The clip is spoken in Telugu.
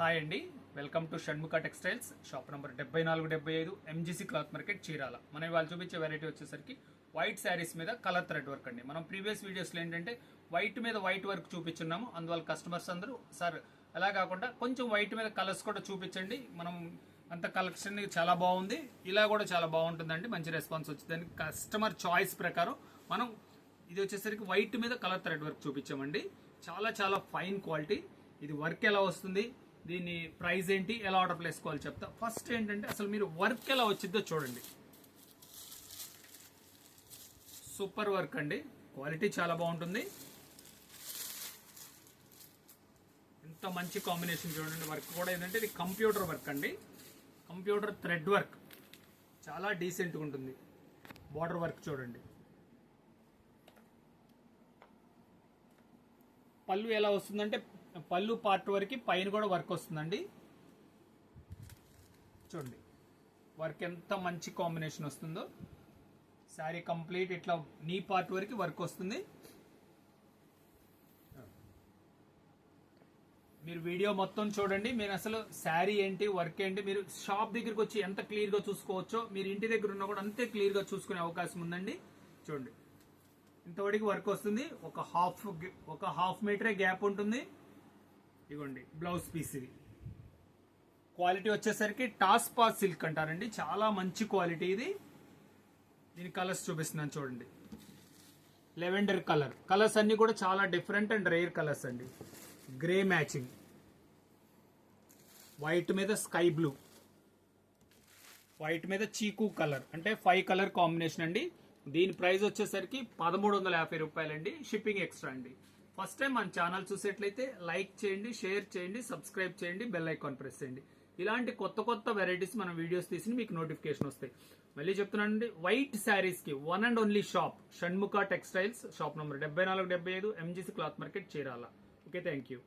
హాయ్ అండి, welcome to Shanmukha textiles. Shop number 7475 MGC cloth market Chirala. మనం ఇవాళ చూపించే వెరైటీ వచ్చేసరికి వైట్ శారీస్ మీద కలర్ థ్రెడ్ వర్క్ అండి. మనం ప్రీవియస్ వీడియోస్లో ఏంటంటే వైట్ మీద వైట్ వర్క్ చూపించున్నాము. అందువల్ల కస్టమర్స్ అందరూ సార్ అలా కాకుండా కొంచెం వైట్ మీద కలర్స్ కూడా చూపించండి, మనం అంత కలెక్షన్ చాలా బాగుంది, ఇలా కూడా చాలా బాగుంటుందండి, మంచి రెస్పాన్స్ వచ్చింది. కస్టమర్ చాయిస్ ప్రకారం మనం ఇది వచ్చేసరికి వైట్ మీద కలర్ థ్రెడ్ వర్క్ చూపించామండి. చాలా చాలా ఫైన్ క్వాలిటీ. ఇది వర్క్ ఎలా వస్తుంది, దీని ప్రైస్ ఏంటి, ఎలా ఆర్డర్ ప్లేస్ చేసుకోవాలి చెప్తా. ఫస్ట్ ఏంటంటే అసలు మీరు వర్క్ ఎలా వచ్చిందో చూడండి. సూపర్ వర్క్ అండి, క్వాలిటీ చాలా బాగుంటుంది. ఎంత మంచి కాంబినేషన్ చూడండి. వర్క్ కూడా ఏంటంటే ఇది కంప్యూటర్ వర్క్ అండి, కంప్యూటర్ థ్రెడ్ వర్క్, చాలా డీసెంట్గా ఉంటుంది. బార్డర్ వర్క్ చూడండి. పళ్ళు ఎలా వస్తుందంటే పళ్ళు పార్ట్ వరకు పైన కూడా వర్క్ వస్తుందండి. చూడండి వర్క్ ఎంత మంచి కాంబినేషన్ వస్తుందో. శారీ కంప్లీట్ ఇట్లా నీ పార్ట్ వరకు వర్క్ వస్తుంది. మీరు వీడియో మొత్తం చూడండి, మీరు అసలు శారీ ఏంటి, వర్క్ ఏంటి, మీరు షాప్ దగ్గరికి వచ్చి ఎంత క్లియర్గా చూసుకోవచ్చో మీరు ఇంటి దగ్గర ఉన్నా కూడా అంతే క్లియర్గా చూసుకునే అవకాశం ఉందండి. చూడండి ఇంతవరకు వర్క్ వస్తుంది. ఒక హాఫ్ మీటరే గ్యాప్ ఉంటుంది. ఇదిగోండి బ్లౌజ్ పీస్. ఇది క్వాలిటీ వచ్చేసరికి టాస్పా సిల్క్ అంటారండి, చాలా మంచి క్వాలిటీ ఇది. దీని కలర్స్ చూపిస్తున్నాను చూడండి. లెవెండర్ కలర్, కలర్స్ అన్ని కూడా చాలా డిఫరెంట్ అండ్ రేర్ కలర్స్ అండి. గ్రే మ్యాచింగ్, వైట్ మీద స్కై బ్లూ, వైట్ మీద చీకు కలర్, అంటే 5 కలర్ కాంబినేషన్ అండి. దీని ప్రైస్ వచ్చేసరికి 1350 రూపాయలండి, షిప్పింగ్ ఎక్స్ట్రా అండి. ఫస్ట్ టైం మన ఛానల్ చూసేట్లయితే లైక్ చేయండి, షేర్ చేయండి, సబ్స్క్రైబ్ చేయండి, బెల్ ఐకాన్ ప్రెస్ చేయండి. ఇలాంటి కొత్త కొత్త వెరైటీస్ మనం వీడియోస్ తీసి మీకు నోటిఫికేషన్ వస్తాయి. మళ్ళీ చెప్తున్నానండి, వైట్ శారీస్ కి one and only shop Shanmukha textiles, shop number 7475 MGC cloth market Chirala. Okay, thank you.